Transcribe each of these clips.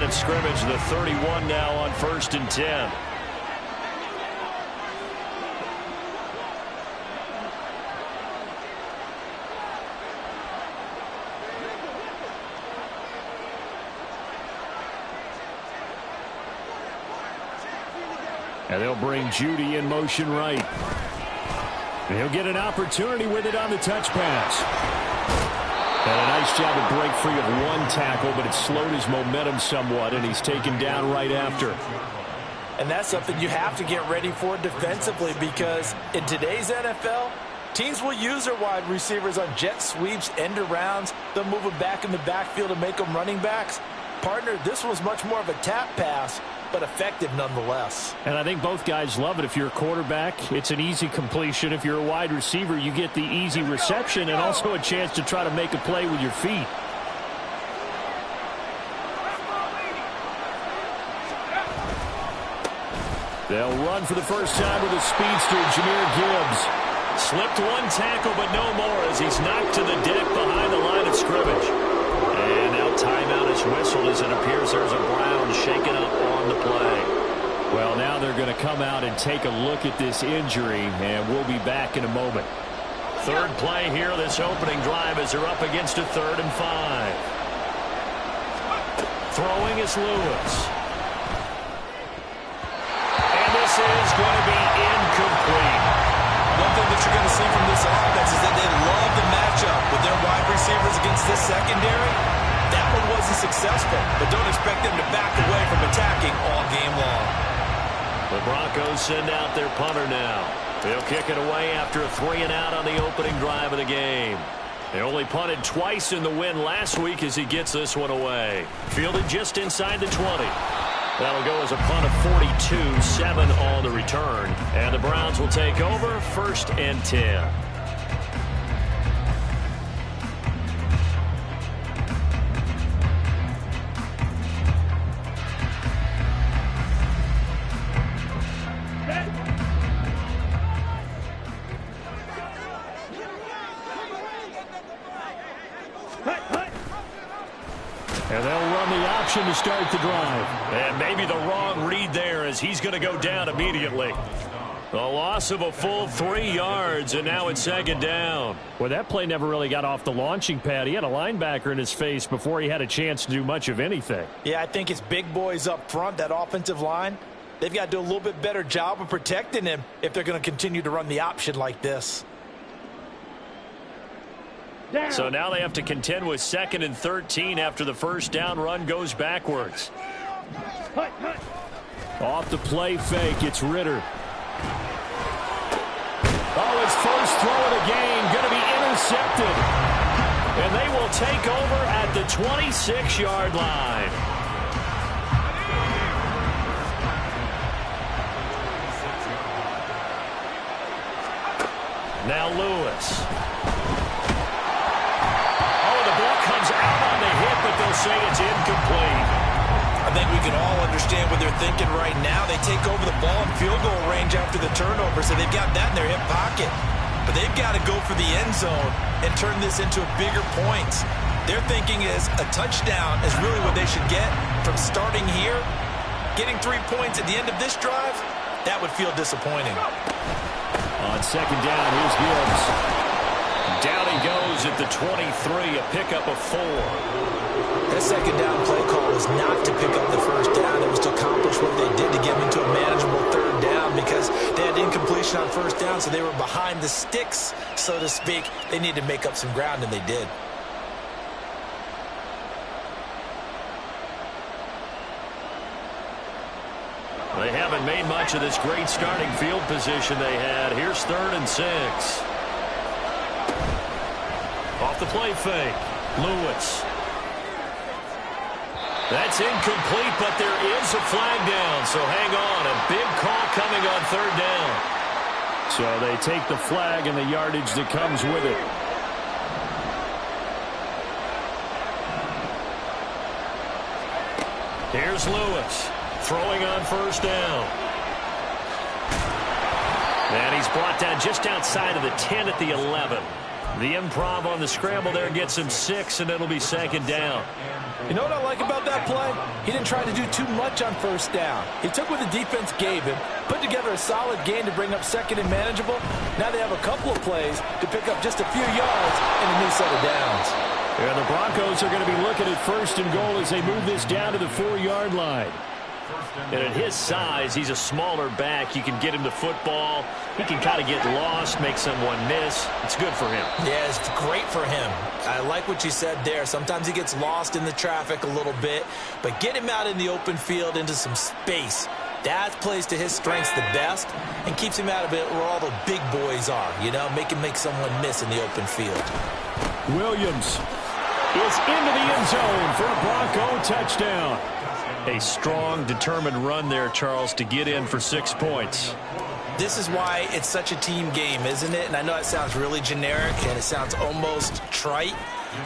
of scrimmage, the 31 now on 1st and 10. And they'll bring Judy in motion right. And he'll get an opportunity with it on the touch pass. And a nice job to break free of one tackle, but it slowed his momentum somewhat, and he's taken down right after. And that's something you have to get ready for defensively, because in today's NFL, teams will use their wide receivers on jet sweeps, end arounds. They'll move them back in the backfield and make them running backs. Partner, this was much more of a tap pass, but effective nonetheless. And I think both guys love it. If you're a quarterback, it's an easy completion. If you're a wide receiver, you get the easy reception and also a chance to try to make a play with your feet. They'll run for the first time with a speedster, Jahmyr Gibbs. Slipped one tackle, but no more as he's knocked to the deck behind the line of scrimmage. And now timeout is whistled as it appears there's a Brown shaken up on the play. Well, now they're going to come out and take a look at this injury, and we'll be back in a moment. Third play here, this opening drive, as they're up against a 3rd and 5. Throwing is Lewis. And this is going to be incomplete. One thing that you're going to see from this offense is that they love the matchup with their wide receivers against this secondary. That one wasn't successful, but don't expect them to back away from attacking all game long. The Broncos send out their punter now. They'll kick it away after a 3-and-out on the opening drive of the game. They only punted twice in the win last week as he gets this one away. Fielded just inside the 20. That'll go as a punt of 42, 7 on the return. And the Browns will take over 1st and 10. And they'll run the option to start the drive. And maybe the wrong read there as he's going to go down immediately. A loss of a full 3 yards, and now it's 2nd down. Well, that play never really got off the launching pad. He had a linebacker in his face before he had a chance to do much of anything. Yeah, I think it's big boys up front, that offensive line. They've got to do a little bit better job of protecting him if they're going to continue to run the option like this. So now they have to contend with 2nd and 13 after the first down run goes backwards. Off the play fake, it's Ritter. Oh, his first throw of the game going to be intercepted. And they will take over at the 26-yard line. Now Lewis. Comes out on the hit, but they'll say it's incomplete. I think we can all understand what they're thinking right now. They take over the ball in field goal range after the turnover, so they've got that in their hip pocket. But they've got to go for the end zone and turn this into a bigger points. Their thinking is a touchdown is really what they should get from starting here. Getting 3 points at the end of this drive, that would feel disappointing. On 2nd down, here's Gibbs. Down he goes at the 23, a pickup of 4. That 2nd down play call was not to pick up the first down. It was to accomplish what they did to get them into a manageable 3rd down, because they had incompletion on 1st down, so they were behind the sticks, so to speak. They needed to make up some ground, and they did. They haven't made much of this great starting field position they had. Here's 3rd and 6. Off the play fake, Lewis. That's incomplete, but there is a flag down, so hang on. A big call coming on 3rd down. So they take the flag and the yardage that comes with it. Here's Lewis throwing on 1st down. And he's brought down just outside of the 10 at the 11. The improv on the scramble there gets him 6, and it'll be second down. You know what I like about that play? He didn't try to do too much on first down. He took what the defense gave him, put together a solid gain to bring up second and manageable. Now they have a couple of plays to pick up just a few yards and a new set of downs. Yeah, the Broncos are going to be looking at first and goal as they move this down to the 4-yard line. And at his size, he's a smaller back. You can get him the football. He can kind of get lost, make someone miss. It's good for him. Yeah, it's great for him. I like what you said there. Sometimes he gets lost in the traffic a little bit, but get him out in the open field into some space. That plays to his strengths the best and keeps him out of it where all the big boys are, you know, make someone miss in the open field. Williams is into the end zone for a Bronco touchdown. A strong, determined run there, Charles, to get in for 6 points. This is why it's such a team game, isn't it? And I know it sounds really generic and it sounds almost trite,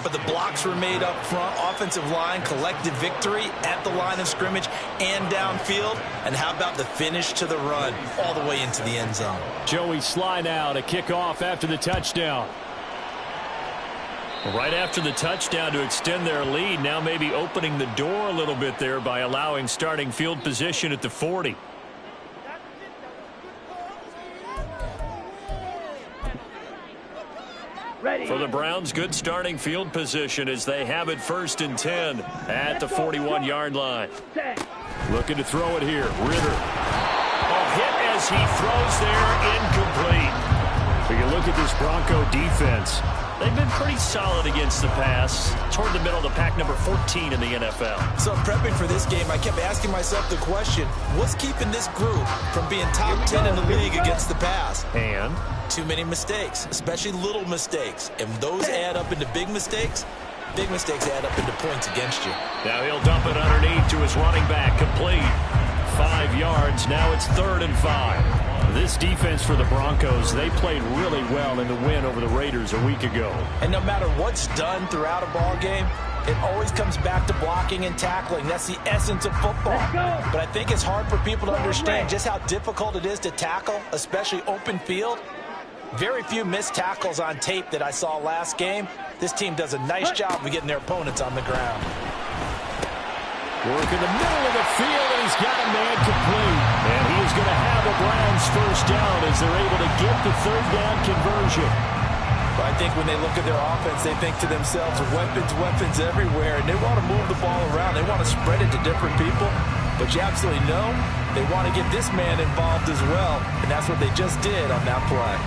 but the blocks were made up front, offensive line, collective victory at the line of scrimmage and downfield. And how about the finish to the run all the way into the end zone? Joey Sly now to kick off after the touchdown. Right after the touchdown to extend their lead, now maybe opening the door a little bit there by allowing starting field position at the 40. Ready. For the Browns, good starting field position as they have it 1st and 10 at the 41-yard line. Looking to throw it here. Ritter. A hit as he throws there, incomplete. But you look at this Bronco defense. They've been pretty solid against the pass, toward the middle of the pack, number 14 in the NFL. So prepping for this game, I kept asking myself the question, what's keeping this group from being top 10 in the league against the pass? And? Too many mistakes, especially little mistakes. And those add up into big mistakes. Big mistakes add up into points against you. Now he'll dump it underneath to his running back, complete. 5 yards, now it's 3rd and 5. This defense for the Broncos, they played really well in the win over the Raiders a week ago. And no matter what's done throughout a ball game, it always comes back to blocking and tackling. That's the essence of football. But I think it's hard for people to understand just how difficult it is to tackle, especially open field. Very few missed tackles on tape that I saw last game. This team does a nice job of getting their opponents on the ground. Work in the middle of the field, and he's got a man complete. And he is going to have the Browns 1st down as they're able to get the 3rd down conversion. But I think when they look at their offense, they think to themselves, weapons everywhere, and they want to move the ball around. They want to spread it to different people. But you absolutely know they want to get this man involved as well, and that's what they just did on that play.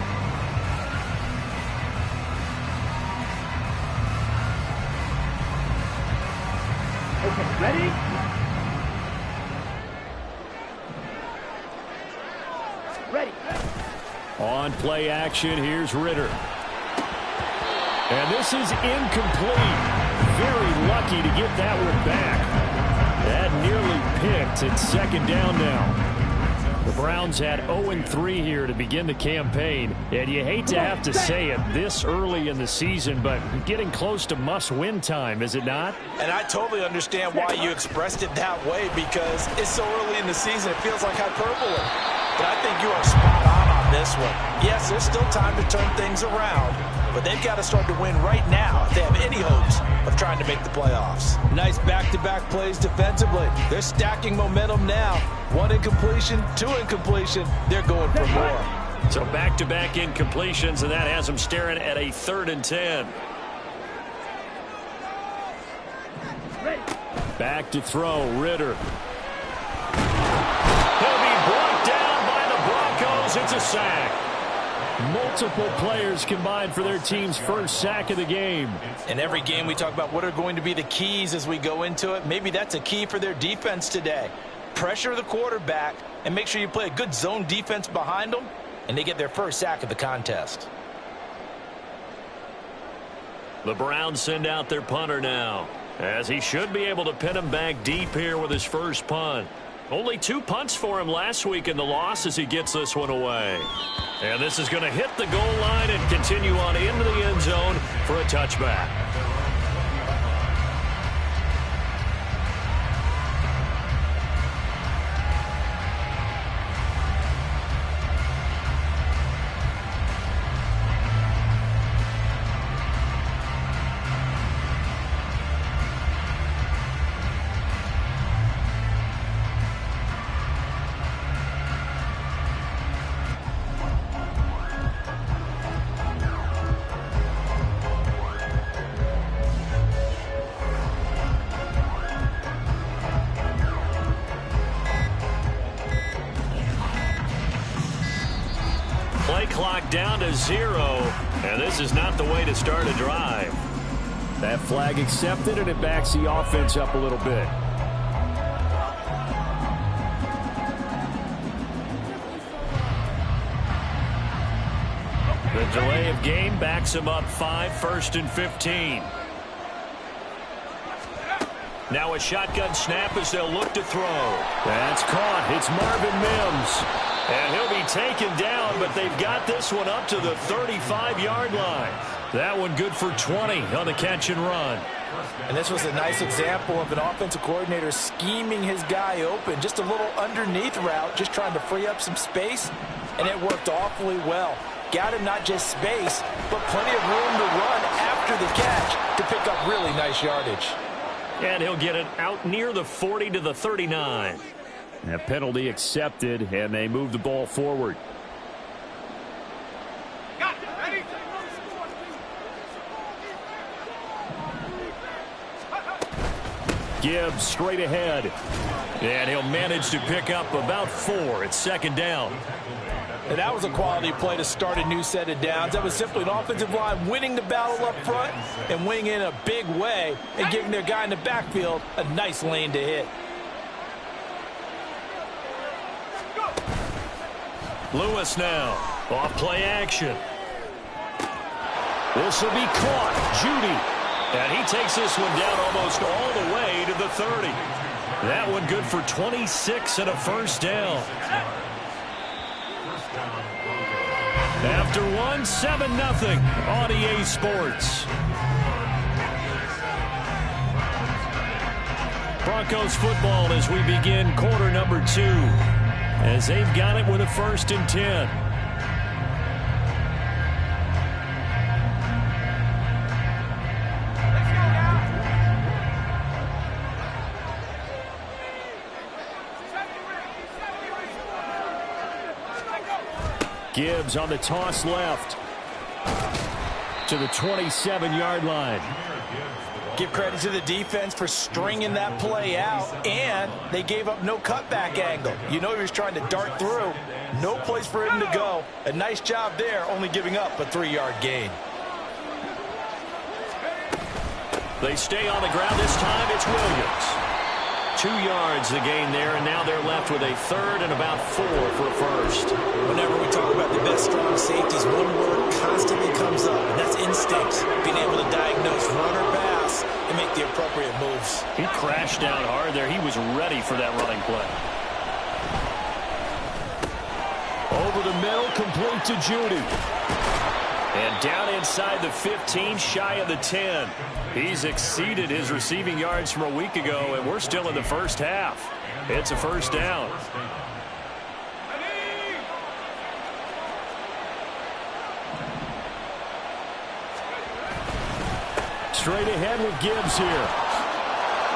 Okay, ready? Ready. On play action, here's Ritter. And this is incomplete. Very lucky to get that one back. That nearly picked. It's 2nd down now. The Browns had 0-3 here to begin the campaign. And you hate to have to say it this early in the season, but getting close to must-win time, is it not? And I totally understand why you expressed it that way, because it's so early in the season, it feels like hyperbole. But I think you are spot on this one. Yes, there's still time to turn things around, but they've got to start to win right now if they have any hopes of trying to make the playoffs. Nice back-to-back plays defensively. They're stacking momentum now. 1 incompletion, 2 incompletion. They're going for more. So back-to-back incompletions, and that has them staring at a 3rd and 10. Back to throw, Ritter. He'll be brought down by the Broncos. It's a sack. Multiple players combined for their team's 1st sack of the game. In every game we talk about what are going to be the keys as we go into it. Maybe that's a key for their defense today. Pressure the quarterback and make sure you play a good zone defense behind them, and they get their 1st sack of the contest. The Browns send out their punter now, as he should be able to pin him back deep here with his 1st punt. Only 2 punts for him last week in the loss as he gets this one away. And this is going to hit the goal line and continue on into the end zone for a touchback. back down to 0, and this is not the way to start a drive. That flag accepted, and it backs the offense up a little bit. The delay of game backs him up 5, 1st and 15. Now a shotgun snap as they'll look to throw. That's caught. It's Marvin Mims. And he'll be taken down, but they've got this one up to the 35-yard line. That one good for 20 on the catch and run. And this was a nice example of an offensive coordinator scheming his guy open. Just a little underneath route, just trying to free up some space, and it worked awfully well. Got him not just space, but plenty of room to run after the catch to pick up really nice yardage. And he'll get it out near the 40 to the 39. A penalty accepted, and they move the ball forward. Gibbs straight ahead. And he'll manage to pick up about 4. It's 2nd down. And that was a quality play to start a new set of downs. That was simply an offensive line winning the battle up front and winning in a big way and giving their guy in the backfield a nice lane to hit. Lewis now. Off play action. This will be caught. Judy. And he takes this one down almost all the way to the 30. That one good for 26 and a 1st down. After 7-0 on EA Sports. Broncos football as we begin quarter number 2. As they've got it with a 1st and 10. Gibbs on the toss left to the 27-yard line. Give credit to the defense for stringing that play out, and they gave up no cutback angle. You know he was trying to dart through. No place for him to go. A nice job there, only giving up a 3-yard gain. They stay on the ground this time. It's Williams. 2 yards the gain there, and now they're left with a 3rd and about 4 for a 1st. Whenever we talk about the best strong safeties, one word constantly comes up, and that's instinct. Being able to diagnose run or pass and make the appropriate moves. He crashed down hard there. He was ready for that running play. Over the middle, complete to Judy. And down inside the 15, shy of the 10. He's exceeded his receiving yards from a week ago, and we're still in the 1st half. It's a 1st down. Straight ahead with Gibbs here.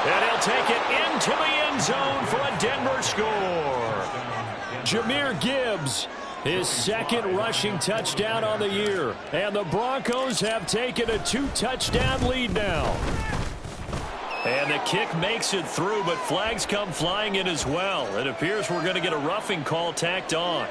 And he'll take it into the end zone for a Denver score. Jahmyr Gibbs, his 2nd rushing touchdown on the year. And the Broncos have taken a 2-touchdown lead now. And the kick makes it through, but flags come flying in as well. It appears we're going to get a roughing call tacked on.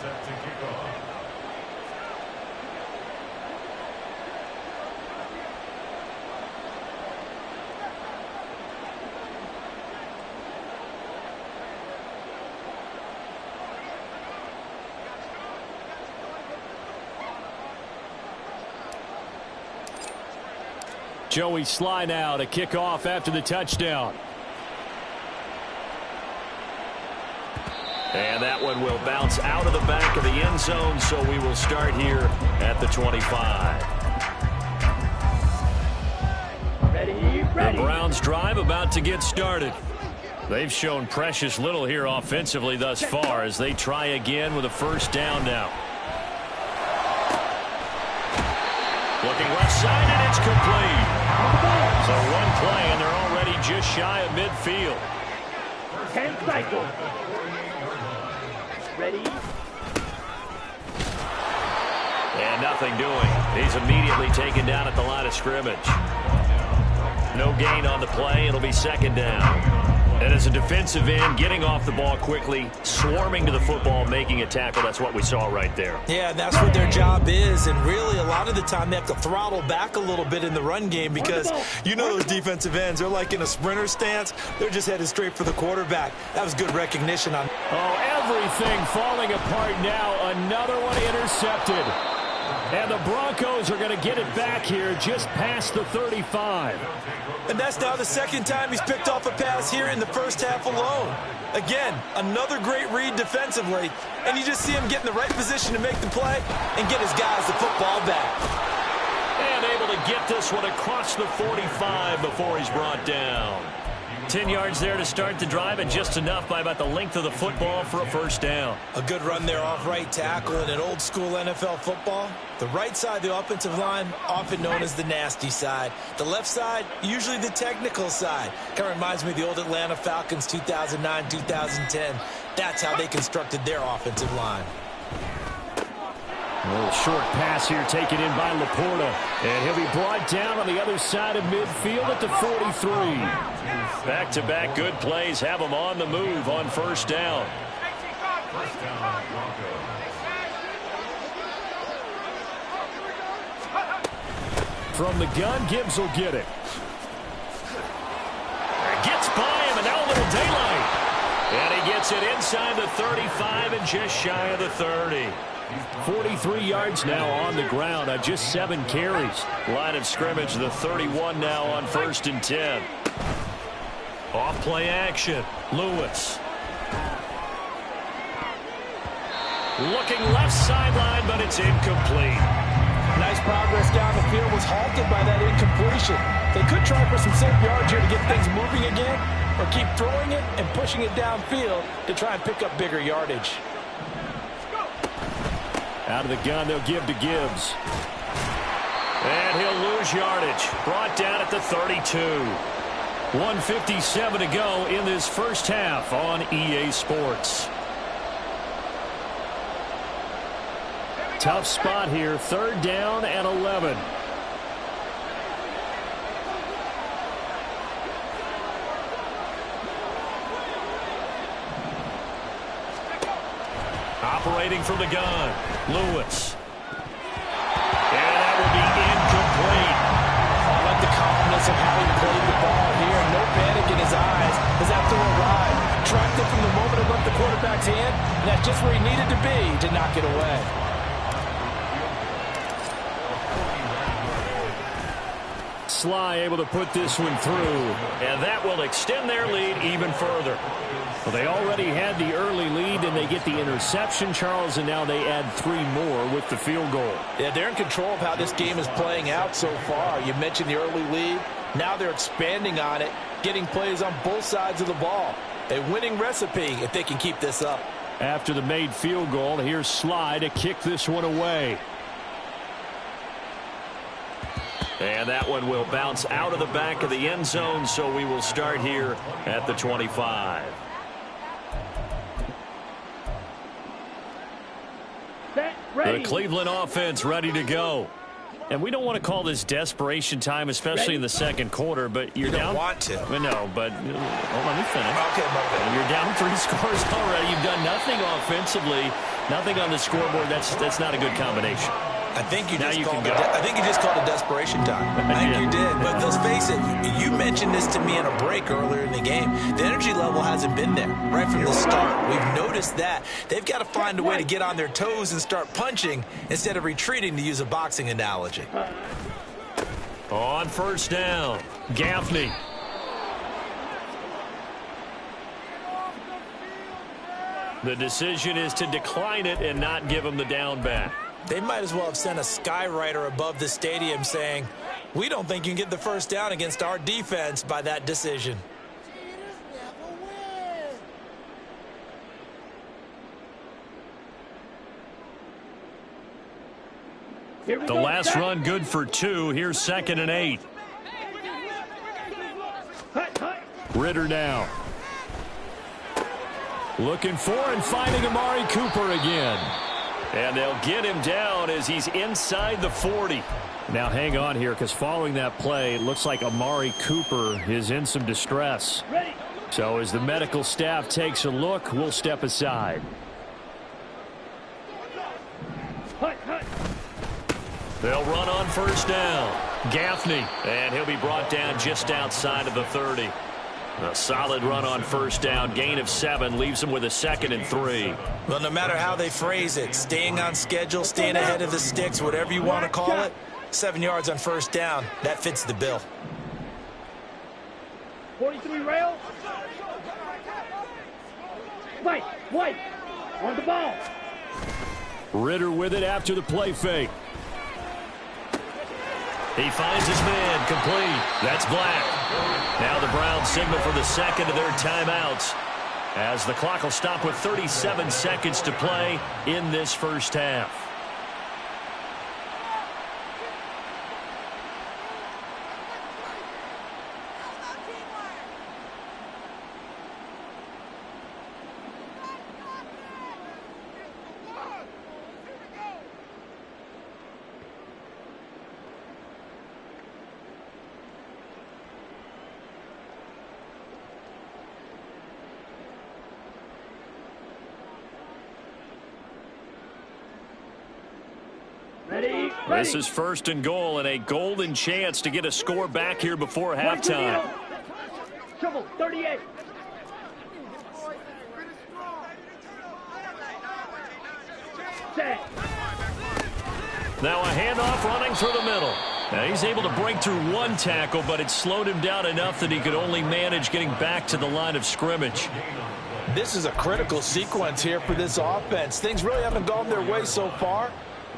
Set to kick off. Joey Sly now to kick off after the touchdown. And that one will bounce out of the back of the end zone, so we will start here at the 25. The Browns drive about to get started. They've shown precious little here offensively thus far as they try again with a 1st down now. Looking left side, and it's complete. So one play, and they're already just shy of midfield. 10 cycles. Ready? And nothing doing. He's immediately taken down at the line of scrimmage. No gain on the play. It'll be second down. And as a defensive end, getting off the ball quickly, swarming to the football, making a tackle, that's what we saw right there. Yeah, that's what their job is, and really a lot of the time they have to throttle back a little bit in the run game because you know those defensive ends, they're like in a sprinter stance. They're just headed straight for the quarterback. That was good recognition on. Oh, everything falling apart now. Another one intercepted. And the Broncos are going to get it back here just past the 35. And that's now the second time he's picked off a pass here in the first half alone. Again, another great read defensively. And you just see him get in the right position to make the play and get his guys the football back. And able to get this one across the 45 before he's brought down. 10 yards there to start the drive, and just enough by about the length of the football for a first down. A good run there off right tackle in an old school NFL football. The right side of the offensive line, often known as the nasty side. The left side, usually the technical side. Kind of reminds me of the old Atlanta Falcons 2009, 2010. That's how they constructed their offensive line. A little short pass here taken in by Laporta. And he'll be brought down on the other side of midfield at the 43. Back-to-back good plays have him on the move on first down. From the gun, Gibbs will get it. Gets by him, and now a little daylight. And he gets it inside the 35 and just shy of the 30. 43 yards now on the ground on just 7 carries. Line of scrimmage, the 31 now on 1st and 10. Off play action. Lewis. Looking left sideline, but it's incomplete. Nice progress down the field, was halted by that incompletion. They could try for some safe yards here to get things moving again, or keep throwing it and pushing it downfield to try and pick up bigger yardage. Out of the gun, they'll give to Gibbs. And he'll lose yardage. Brought down at the 32. 1:57 to go in this first half on EA Sports. Tough spot here. 3rd down and 11. Operating from the gun, Lewis. And that will be incomplete. I like the calmness of how he played the ball here. No panic in his eyes as that throw arrived. Tracked it from the moment it left the quarterback's hand, and that's just where he needed to be to knock it away. Sly able to put this one through, and that will extend their lead even further. Well, they already had the early lead, and they get the interception, Charles, and now they add 3 more with the field goal. Yeah, they're in control of how this game is playing out so far. You mentioned the early lead. Now they're expanding on it, getting plays on both sides of the ball. A winning recipe if they can keep this up. After the made field goal, here's Sly to kick this one away. And that one will bounce out of the back of the end zone, so we will start here at the 25. The Cleveland offense ready to go. And we don't want to call this desperation time, especially in the second quarter, but you're down. You don't want to. No, but let me finish. Okay, you're down 3 scores already. You've done nothing offensively, nothing on the scoreboard. That's not a good combination. I think you just called it desperation time. I think you did. But let's face it, you mentioned this to me in a break earlier in the game. The energy level hasn't been there right from the start. We've noticed that. They've got to find a way to get on their toes and start punching instead of retreating, to use a boxing analogy. On first down, Gaffney. The decision is to decline it and not give him the down back. They might as well have sent a skywriter above the stadium saying, we don't think you can get the first down against our defense by that decision. The last run good for 2. Here's 2nd and 8. Ritter now. Looking for and finding Amari Cooper again. And they'll get him down as he's inside the 40. Now hang on here, because following that play, it looks like Amari Cooper is in some distress. Ready. So as the medical staff takes a look, we'll step aside. Hut, hut. They'll run on first down. Gaffney, and he'll be brought down just outside of the 30. A solid run on first down. Gain of 7 leaves him with a 2nd and 3. Well, no matter how they phrase it, staying on schedule, staying ahead of the sticks, whatever you want to call it, 7 yards on first down, that fits the bill. 43 rail. White. On the ball. Ritter with it after the play fake. He finds his man, complete. That's Black. Now the Browns signal for the second of their timeouts, as the clock will stop with 37 seconds to play in this first half. Ready. This is 1st and goal and a golden chance to get a score back here before halftime. Trouble, 38. Set. Now a handoff running through the middle. Now he's able to break through one tackle, but it slowed him down enough that he could only manage getting back to the line of scrimmage. This is a critical sequence here for this offense. Things really haven't gone their way so far.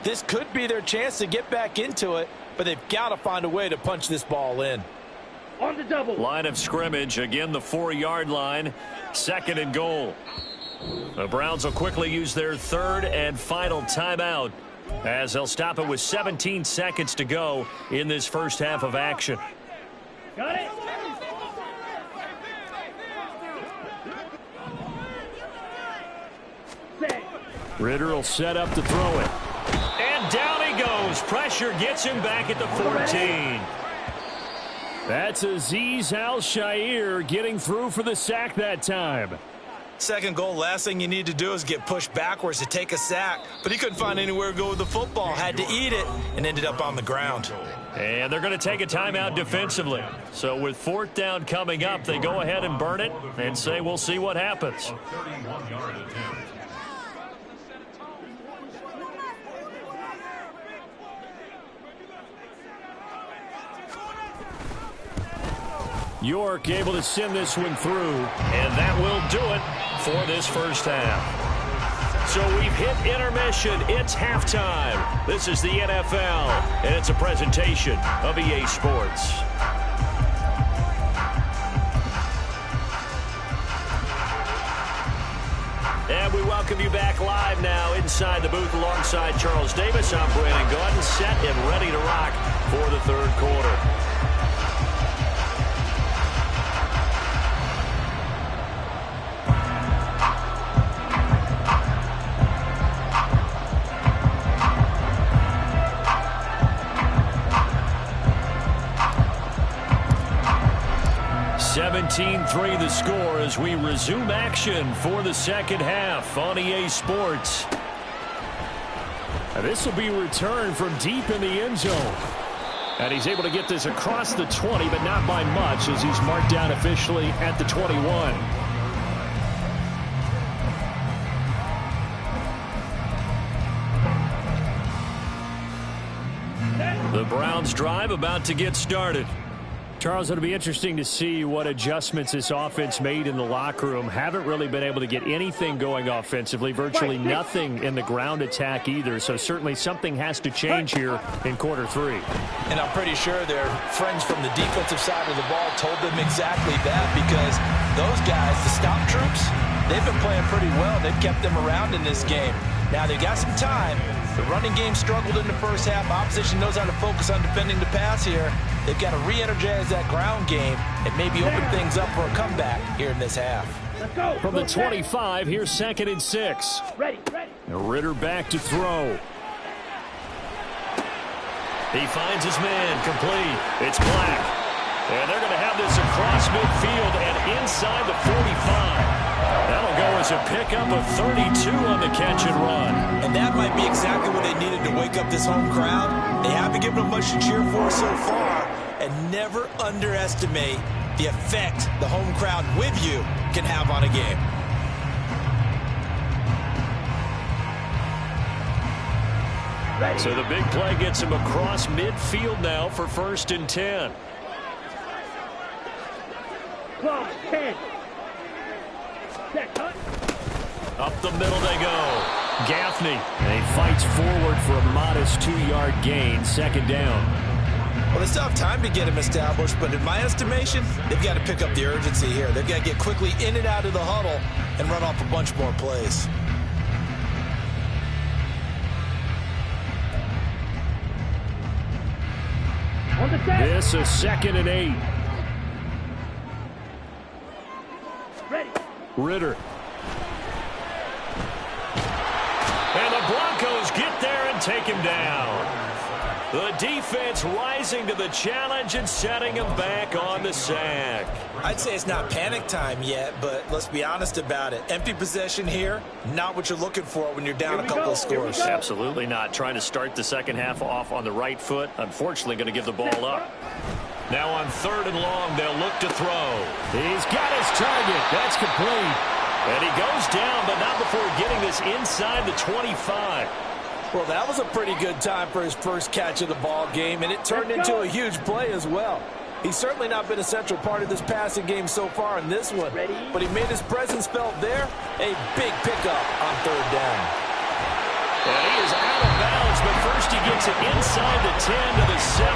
This could be their chance to get back into it, but they've got to find a way to punch this ball in. On the double. Line of scrimmage, again the 4-yard line, 2nd and goal. The Browns will quickly use their 3rd and final timeout, as they'll stop it with 17 seconds to go in this first half of action. Got it. Set. Ritter will set up to throw it. And down he goes. Pressure gets him back at the 14. That's Azeez Al-Shaair getting through for the sack that time. Second goal, last thing you need to do is get pushed backwards to take a sack. But he couldn't find anywhere to go with the football. Had to eat it and ended up on the ground. And they're going to take a timeout defensively. So with 4th down coming up, they go ahead and burn it and say we'll see what happens. York able to send this one through, and that will do it for this first half. So we've hit intermission. It's halftime. This is the NFL, and it's a presentation of EA Sports. And we welcome you back live now inside the booth alongside Charles Davis. I'm Brandon Gaudin, set and ready to rock for the 3rd quarter. (17-3) the score as we resume action for the second half on EA Sports. This will be returned from deep in the end zone. And he's able to get this across the 20, but not by much, as he's marked down officially at the 21. The Browns drive about to get started. Charles, it'll be interesting to see what adjustments this offense made in the locker room. Haven't really been able to get anything going offensively, virtually nothing in the ground attack either. So certainly something has to change here in quarter 3. And I'm pretty sure their friends from the defensive side of the ball told them exactly that, because those guys, the stop troops, they've been playing pretty well. They've kept them around in this game. Now they've got some time. The running game struggled in the first half. Opposition knows how to focus on defending the pass here. They've got to re-energize that ground game and maybe open things up for a comeback here in this half. Let's go. From the 25, here's 2nd and 6. Ready, ready. Ritter back to throw. He finds his man, complete. It's Black. And they're going to have this across midfield and inside the 45. That'll go as a pickup of 32 on the catch and run. And that might be exactly what they needed to wake up this home crowd. They haven't given them much to cheer for so far. And never underestimate the effect the home crowd with you can have on a game. Ready. So the big play gets him across midfield now for 1st and 10. Clock, 10. Set, cut. Up the middle they go. Gaffney. And he fights forward for a modest 2-yard gain. 2nd down. Well, they still have time to get him established, but in my estimation, they've got to pick up the urgency here. They've got to get quickly in and out of the huddle and run off a bunch more plays. On the set. This is 2nd and 8. Ready. Ritter. And the Broncos get there and take him down. The defense rising to the challenge and setting him back on the sack. I'd say it's not panic time yet, but let's be honest about it. Empty possession here, not what you're looking for when you're down a couple of scores. Absolutely not. Trying to start the second half off on the right foot. Unfortunately, going to give the ball up. Now on 3rd and long, they'll look to throw. He's got his target. That's complete. And he goes down, but not before getting this inside the 25. Well, that was a pretty good time for his first catch of the ball game, and it turned into a huge play as well. He's certainly not been a central part of this passing game so far in this one, but he made his presence felt there. A big pickup on 3rd down. And he is out of bounds, but first he gets it inside the 10 to the 7.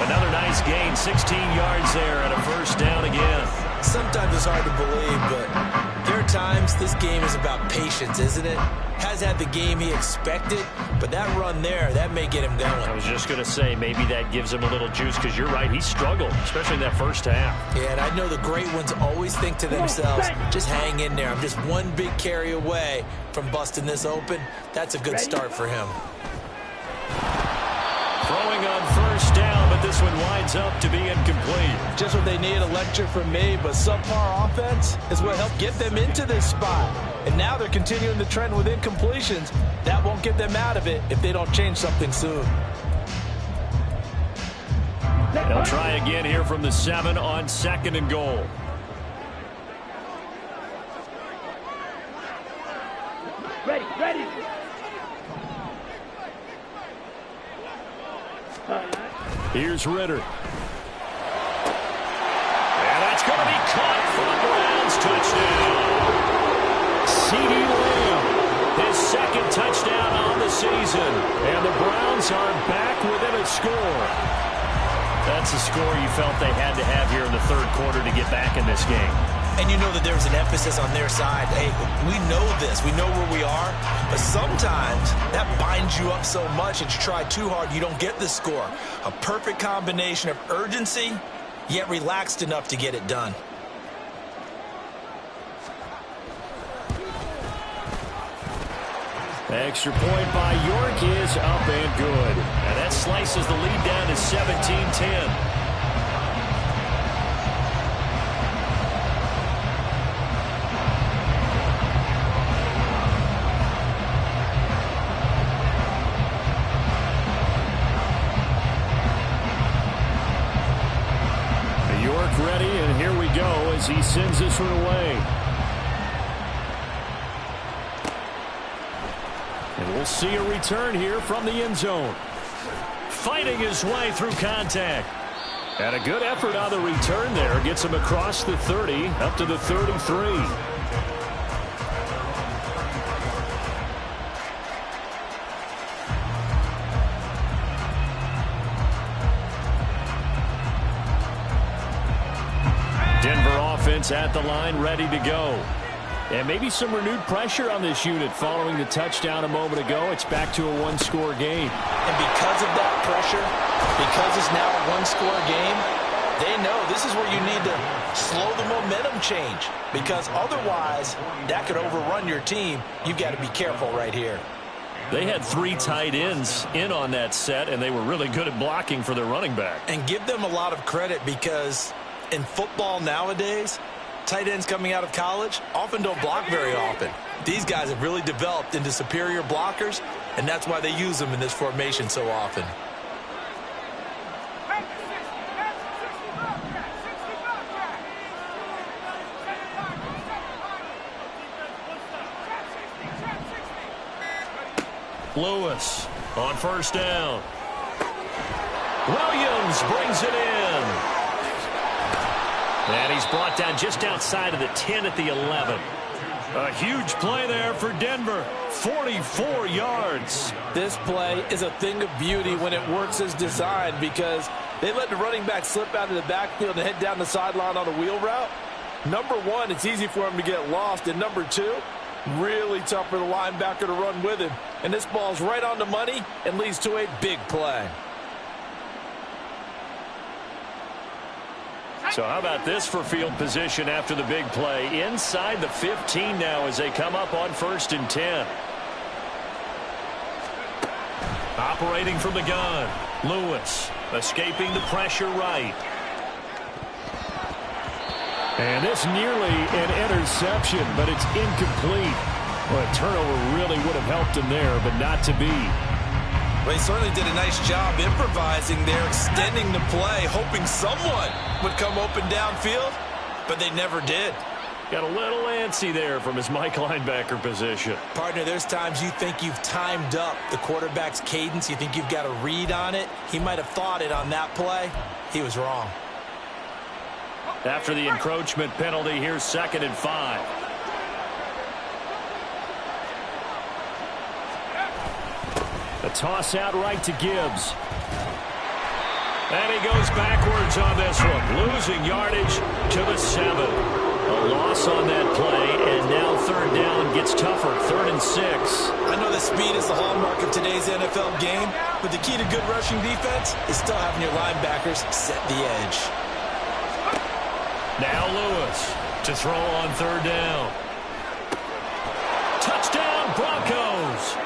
Another nice gain, 16 yards there, and a 1st down again. Sometimes it's hard to believe, but there are times this game is about patience, isn't it? Has had the game he expected, but that run there, that may get him going. I was just going to say, maybe that gives him a little juice, because you're right, he struggled, especially in that first half. Yeah, and I know the great ones always think to themselves, just hang in there. I'm just one big carry away from busting this open. That's a good start for him. Throwing on 1st down, but this one winds up to be incomplete. Just what they need, a lecture from me, but subpar offense is what helped get them into this spot. And now they're continuing the trend with incompletions. That won't get them out of it if they don't change something soon. They'll try again here from the 7 on 2nd and goal. Ready, ready. Here's Ritter. And that's going to be caught for the Browns. Touchdown. CeeDee Lamb, his 2nd touchdown on the season. And the Browns are back within a score. That's a score you felt they had to have here in the 3rd quarter to get back in this game. And you know that there's an emphasis on their side. Hey, we know this. We know where we are. But sometimes that binds you up so much that you try too hard, you don't get the score. A perfect combination of urgency, yet relaxed enough to get it done. Extra point by York is up and good. And that slices the lead down to 17-10. Ready, and here we go as he sends this one away. And we'll see a return here from the end zone. Fighting his way through contact. And a good effort on the return there. Gets him across the 30, up to the 33. At the line, ready to go. And maybe some renewed pressure on this unit following the touchdown a moment ago. It's back to a 1-score game. And because of that pressure, because it's now a 1-score game, They know this is where you need to slow the momentum change, because otherwise that could overrun your team. You've got to be careful right here. They had 3 tight ends in on that set, and they were really good at blocking for their running back. And give them a lot of credit, because in football nowadays, tight ends coming out of college often don't block very often. These guys have really developed into superior blockers, and that's why they use them in this formation so often. Lewis on first down. Williams brings it in. And he's brought down just outside of the 10 at the 11. A huge play there for Denver. 44 yards. This play is a thing of beauty when it works as designed, because they let the running back slip out of the backfield and head down the sideline on a wheel route. Number one, it's easy for him to get lost. And number two, really tough for the linebacker to run with him. And this ball's right on the money and leads to a big play. So how about this for field position after the big play? Inside the 15 now as they come up on 1st and 10. Operating from the gun. Lewis escaping the pressure right. And this nearly an interception, but it's incomplete. Well, a turnover really would have helped him there, but not to be. Well, he certainly did a nice job improvising there, extending the play, hoping someone would come open downfield, but they never did. Got a little antsy there from his Mike linebacker position. Partner, there's times you think you've timed up the quarterback's cadence. You think you've got a read on it. He might have thought it on that play. He was wrong. After the encroachment penalty, here's 2nd and 5. A toss out right to Gibbs. And he goes backwards on this one, losing yardage to the 7. A loss on that play, and now 3rd down gets tougher, 3rd and 6. I know that speed is the hallmark of today's NFL game, but the key to good rushing defense is still having your linebackers set the edge. Now Lewis to throw on 3rd down. Touchdown Broncos.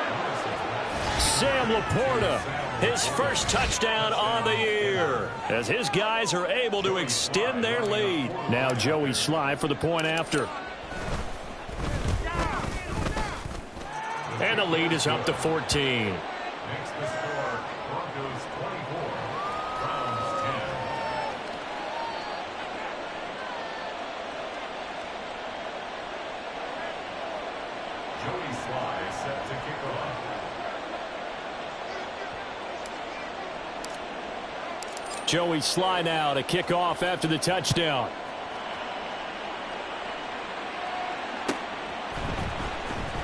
Sam Laporta, his first touchdown on the year, as his guys are able to extend their lead. Now Joey Sly for the point after. And the lead is up to 14. Joey Sly now to kick off after the touchdown.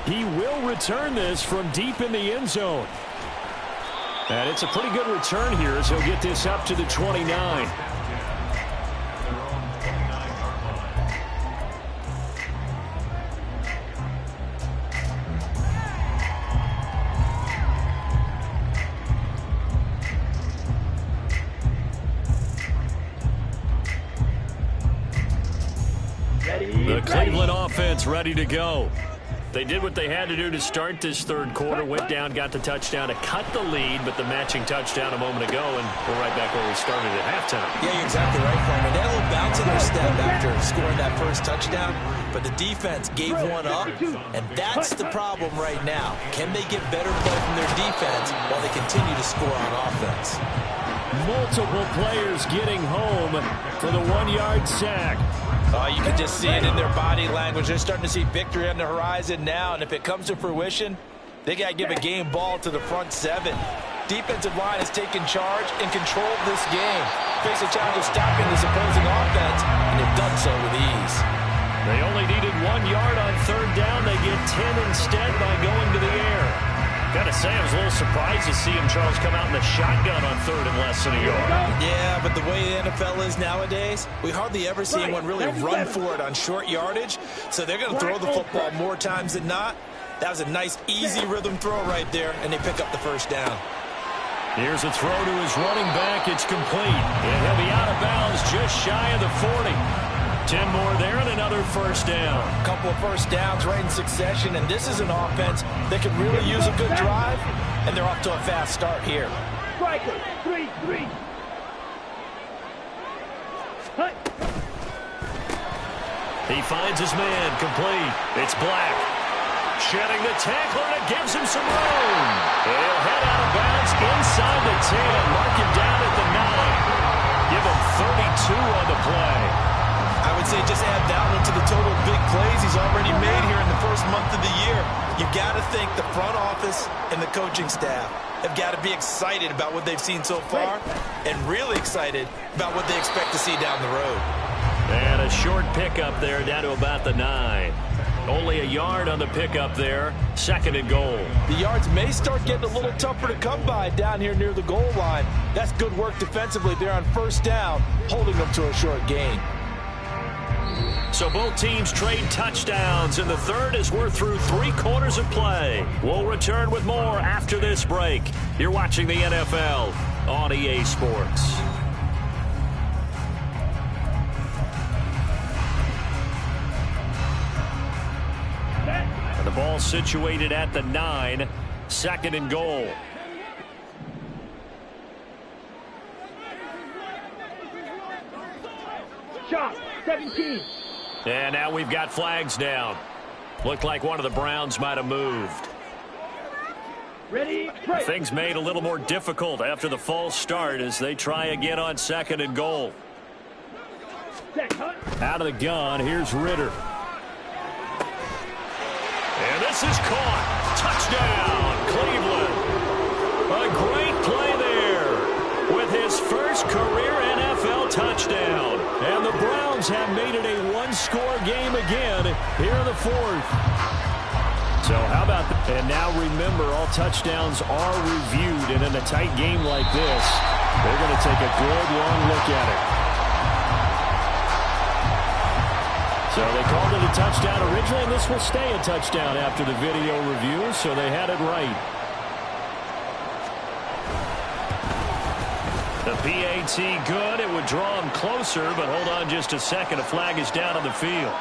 He will return this from deep in the end zone. And it's a pretty good return here as he'll get this up to the 29. The Cleveland offense ready to go. They did what they had to do to start this 3rd quarter. Went down, got the touchdown to cut the lead, but the matching touchdown a moment ago, and we're right back where we started at halftime. Yeah, you're exactly right, Coleman. They had a little bounce in their step after scoring that first touchdown, but the defense gave one up, and that's the problem right now. Can they get better play from their defense while they continue to score on offense? Multiple players getting home for the 1-yard sack. Oh, you can just see it in their body language. They're starting to see victory on the horizon now, and if it comes to fruition, they got to give a game ball to the front 7. Defensive line has taken charge and controlled this game. Face a challenge of stopping this opposing offense, and they've done so with ease. They only needed 1 yard on 3rd down. They get 10 instead by going to the air. Gotta say, I was a little surprised to see him, Charles, come out in the shotgun on 3rd and less than a yard. Yeah, but the way the NFL is nowadays, we hardly ever see anyone really run for it on short yardage. So they're going to throw the football more times than not. That was a nice, easy rhythm throw right there, and they pick up the 1st down. Here's a throw to his running back. It's complete. And he'll be out of bounds just shy of the 40. 10 more there and another first down. A couple of first downs right in succession, and this is an offense that could really use a good drive, and they're off to a fast start here. Striker, 3-3. Hut. He finds his man, complete. It's Black. Shedding the tackler, and it gives him some room. And he'll head out of bounds inside the 10. Mark him down at the 9. Give him 32 on the play. I would say just add that one to the total big plays he's already made here in the first month of the year. You've got to think the front office and the coaching staff have got to be excited about what they've seen so far and really excited about what they expect to see down the road. And a short pickup there down to about the 9. Only a yard on the pickup there. 2nd and goal. The yards may start getting a little tougher to come by down here near the goal line. That's good work defensively there on first down, holding them to a short gain. So both teams trade touchdowns, and the third as we're through 3 quarters of play. We'll return with more after this break. You're watching the NFL on EA Sports. And the ball situated at the 9, 2nd and goal. Shot, 17. And now we've got flags down. Looked like one of the Browns might have moved. Ready, break. Things made a little more difficult after the false start as they try again on 2nd and goal. Set, hut. Out of the gun, here's Ritter. And this is caught. Touchdown, Cleveland. A great play there with his first career NFL touchdown. And the Browns have made it a one-score game again here in the 4th. So how about that? And now remember, all touchdowns are reviewed. And in a tight game like this, they're going to take a good long look at it. So they called it a touchdown originally, and this will stay a touchdown after the video review, so they had it right. The PAT good. It would draw him closer, but hold on just a second. A flag is down on the field.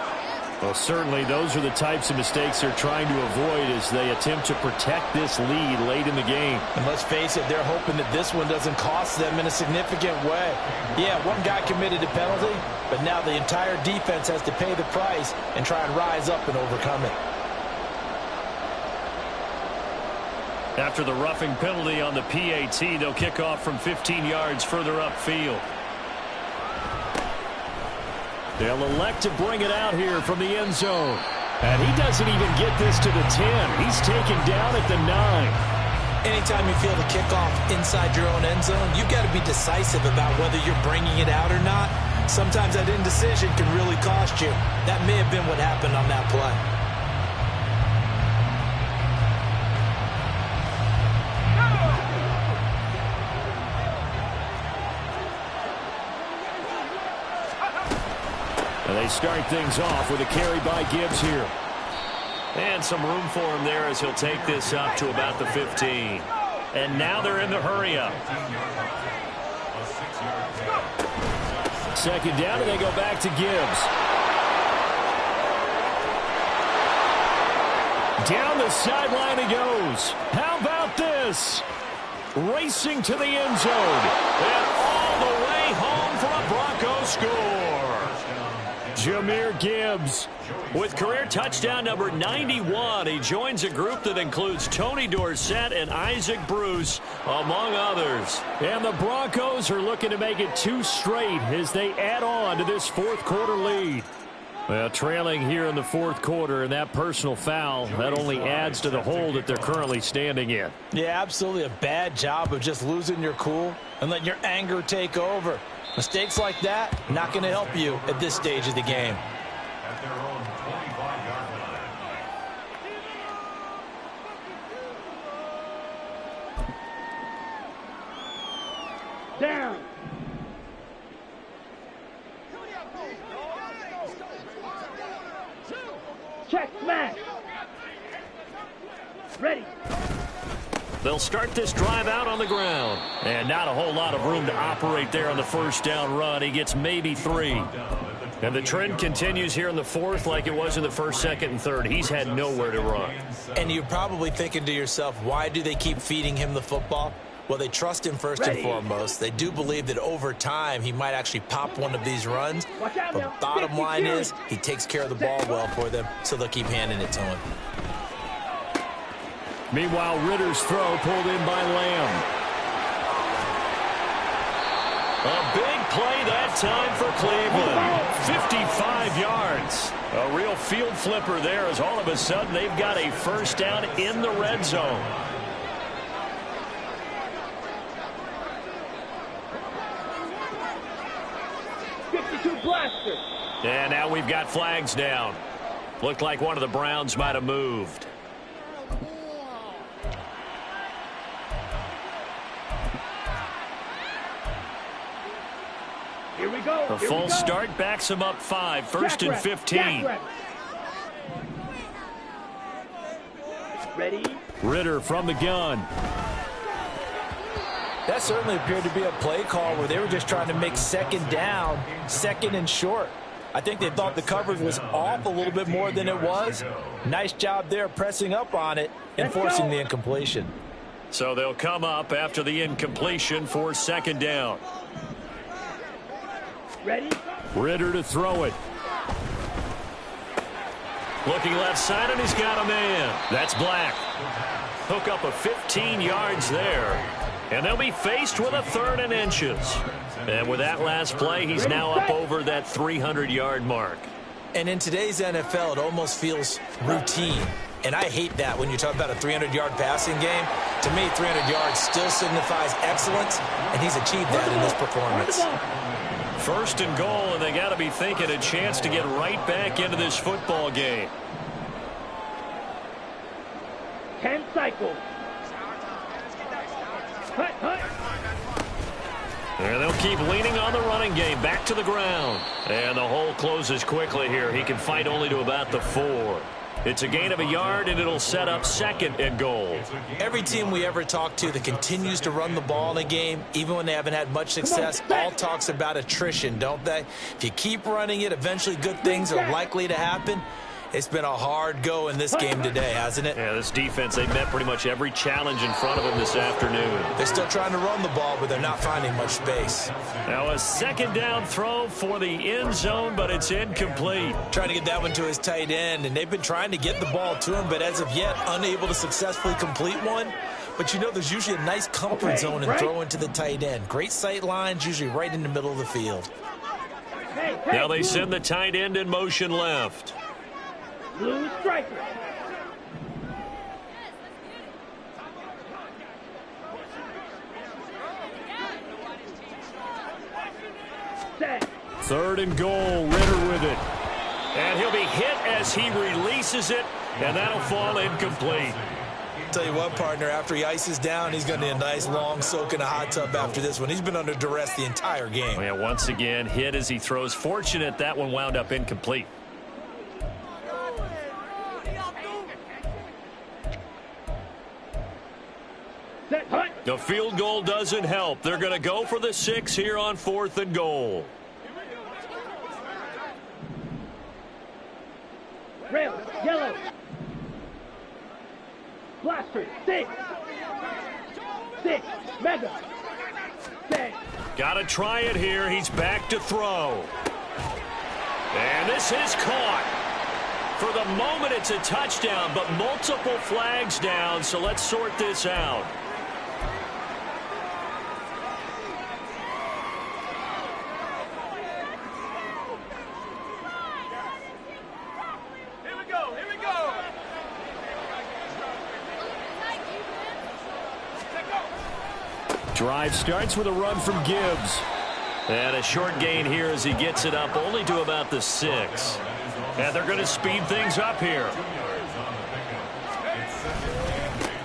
Well, certainly those are the types of mistakes they're trying to avoid as they attempt to protect this lead late in the game. And let's face it, they're hoping that this one doesn't cost them in a significant way. Yeah, one guy committed a penalty, but now the entire defense has to pay the price and try and rise up and overcome it. After the roughing penalty on the PAT, they'll kick off from 15 yards further upfield. They'll elect to bring it out here from the end zone. And he doesn't even get this to the 10. He's taken down at the 9. Anytime you feel the kickoff inside your own end zone, you've got to be decisive about whether you're bringing it out or not. Sometimes that indecision can really cost you. That may have been what happened on that play. And they start things off with a carry by Gibbs here. And some room for him there as he'll take this up to about the 15. And now they're in the hurry-up. 2nd down, and they go back to Gibbs. Down the sideline he goes. How about this? Racing to the end zone. And all the way home for a Broncos score. Jahmyr Gibbs with career touchdown number 91. He joins a group that includes Tony Dorsett and Isaac Bruce, among others. And the Broncos are looking to make it 2 straight as they add on to this 4th quarter lead. Well, trailing here in the 4th quarter, and that personal foul, that only adds to the hole that they're currently standing in. Yeah, absolutely a bad job of just losing your cool and letting your anger take over. Mistakes like that, not going to help you at this stage of the game. Down. Check, smash. Ready. They'll start this drive out on the ground. And not a whole lot of room to operate there on the first down run. He gets maybe 3. And the trend continues here in the fourth like it was in the first, second, and third. He's had nowhere to run. And you're probably thinking to yourself, why do they keep feeding him the football? Well, they trust him first and foremost. They do believe that over time he might actually pop one of these runs. But bottom line is he takes care of the ball well for them, so they'll keep handing it to him. Meanwhile, Ritter's throw pulled in by Lamb. A big play that time for Cleveland. 55 yards. A real field flipper there as all of a sudden they've got a first down in the red zone. Blaster. And now we've got flags down. Looked like one of the Browns might have moved. Here we go. A full start backs him up 5. First and 15. Ready? Ritter from the gun. That certainly appeared to be a play call where they were just trying to make second down, second and short. I think they thought the coverage was off a little bit more than it was. Nice job there pressing up on it and forcing the incompletion. So they'll come up after the incompletion for second down. Ready? Ritter to throw it. Looking left side, and he's got a man. That's Black. Hook up of 15 yards there. And they'll be faced with a 3rd and inches. And with that last play, he's now up over that 300-yard mark. And in today's NFL, it almost feels routine. And I hate that when you talk about a 300-yard passing game. To me, 300 yards still signifies excellence, and he's achieved that in this performance. First and goal, and they got to be thinking a chance to get right back into this football game. 10 cycles. Hut, hut. And they'll keep leaning on the running game. Back to the ground. And the hole closes quickly here. He can fight only to about the 4. It's a gain of a yard, and it'll set up second and goal. Every team we ever talk to that continues to run the ball in a game, even when they haven't had much success, all talks about attrition, don't they? If you keep running it, eventually good things are likely to happen. It's been a hard go in this game today, hasn't it? Yeah, this defense, they met pretty much every challenge in front of them this afternoon. They're still trying to run the ball, but they're not finding much space. Now a second down throw for the end zone, but it's incomplete. Trying to get that one to his tight end, and they've been trying to get the ball to him, but as of yet, unable to successfully complete one. But you know there's usually a nice comfort zone in throwing to the tight end. Great sight lines, usually right in the middle of the field. Now they send the tight end in motion left. Blue striker. Set. 3rd and goal, Ritter with it. And he'll be hit as he releases it, and that'll fall incomplete. Tell you what, partner, after he ices down, he's going to need a nice long soak in a hot tub after this one. He's been under duress the entire game. Yeah, once again, hit as he throws. Fortunate that one wound up incomplete. The field goal doesn't help. They're going to go for the 6 here on 4th and goal. Rail, yellow. Blaster, 6. 6, mega. 6. Got to try it here. He's back to throw. And this is caught. For the moment, it's a touchdown, but multiple flags down, so let's sort this out. Drive starts with a run from Gibbs. And a short gain here as he gets it up only to about the 6. And they're going to speed things up here.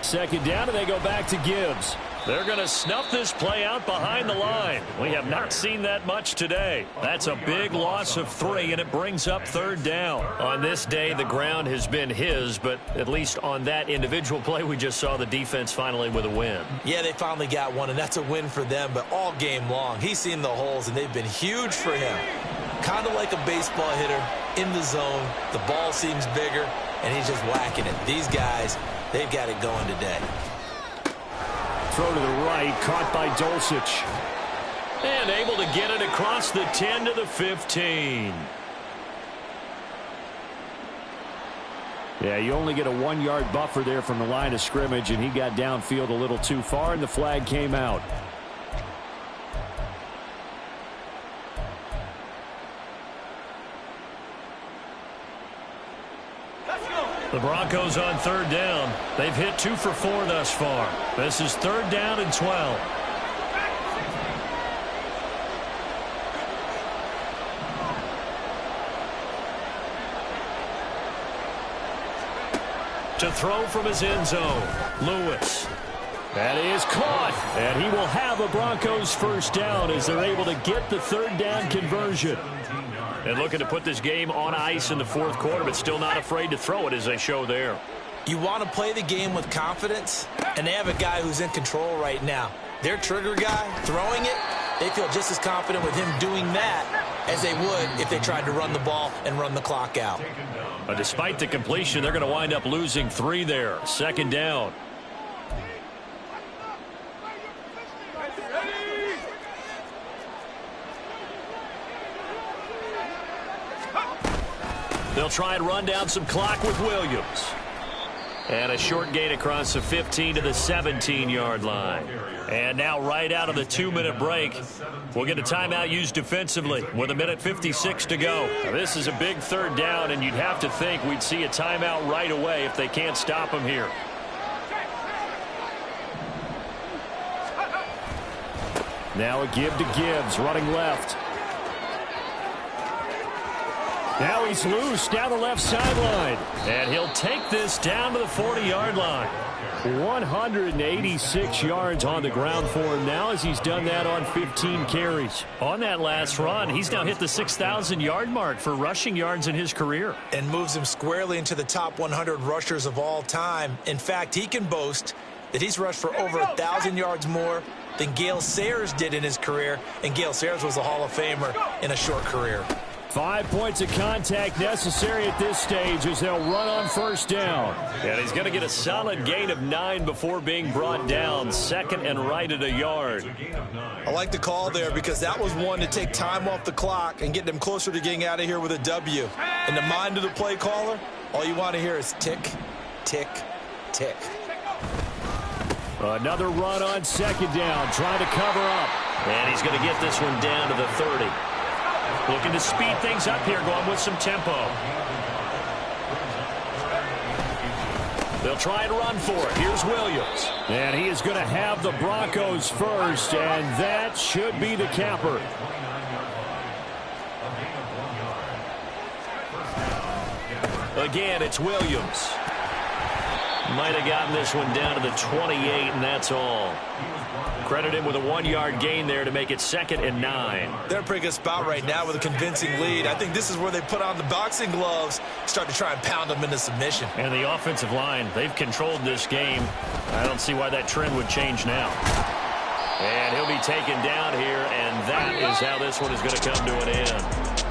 Second down, and they go back to Gibbs. They're going to snuff this play out behind the line. We have not seen that much today. That's a big loss of 3, and it brings up 3rd down. On this day, the ground has been his, but at least on that individual play, we just saw the defense finally with a win. Yeah, they finally got one, and that's a win for them, but all game long, he's seen the holes, and they've been huge for him. Kind of like a baseball hitter in the zone. The ball seems bigger, and he's just whacking it. These guys, they've got it going today. Throw to the right, caught by Dulcich. And able to get it across the 10 to the 15. Yeah, you only get a 1-yard buffer there from the line of scrimmage, and he got downfield a little too far, and the flag came out. The Broncos on 3rd down. They've hit 2 for 4 thus far. This is 3rd down and 12. To throw from his end zone, Lewis. That is caught, and he will have a Broncos 1st down as they're able to get the 3rd down conversion. And looking to put this game on ice in the 4th quarter, but still not afraid to throw it as they show there. You want to play the game with confidence, and they have a guy who's in control right now. Their trigger guy, throwing it, they feel just as confident with him doing that as they would if they tried to run the ball and run the clock out. But despite the completion, they're going to wind up losing 3 there. 2nd down. They'll try and run down some clock with Williams. And a short gain across the 15 to the 17-yard line. And now right out of the 2-minute break, we'll get a timeout used defensively with 1:56 to go. Now, this is a big 3rd down, and you'd have to think we'd see a timeout right away if they can't stop him here. Now a give to Gibbs, running left. Now he's loose down the left sideline. And he'll take this down to the 40-yard line. 186 yards on the ground for him now as he's done that on 15 carries. On that last run, he's now hit the 6,000-yard mark for rushing yards in his career. And moves him squarely into the top 100 rushers of all time. In fact, he can boast that he's rushed for over 1,000 yards more than Gale Sayers did in his career. And Gale Sayers was a Hall of Famer in a short career. 5 points of contact necessary at this stage as they'll run on 1st down. And he's going to get a solid gain of 9 before being brought down. 2nd and right at a yard. I like the call there because that was one to take time off the clock and get them closer to getting out of here with a W. In the mind of the play caller, all you want to hear is tick, tick, tick. Another run on 2nd down, trying to cover up. And he's going to get this one down to the 30. Looking to speed things up here, going with some tempo. They'll try and run for it. Here's Williams. And he is going to have the Broncos first, and that should be the capper. Again, it's Williams. Might have gotten this one down to the 28, and that's all. Credit him with a 1-yard gain there to make it 2nd and 9. They're in a pretty good spot right now with a convincing lead. I think this is where they put on the boxing gloves, start to try and pound them into submission. And the offensive line, they've controlled this game. I don't see why that trend would change now. And he'll be taken down here, and that is how this one is going to come to an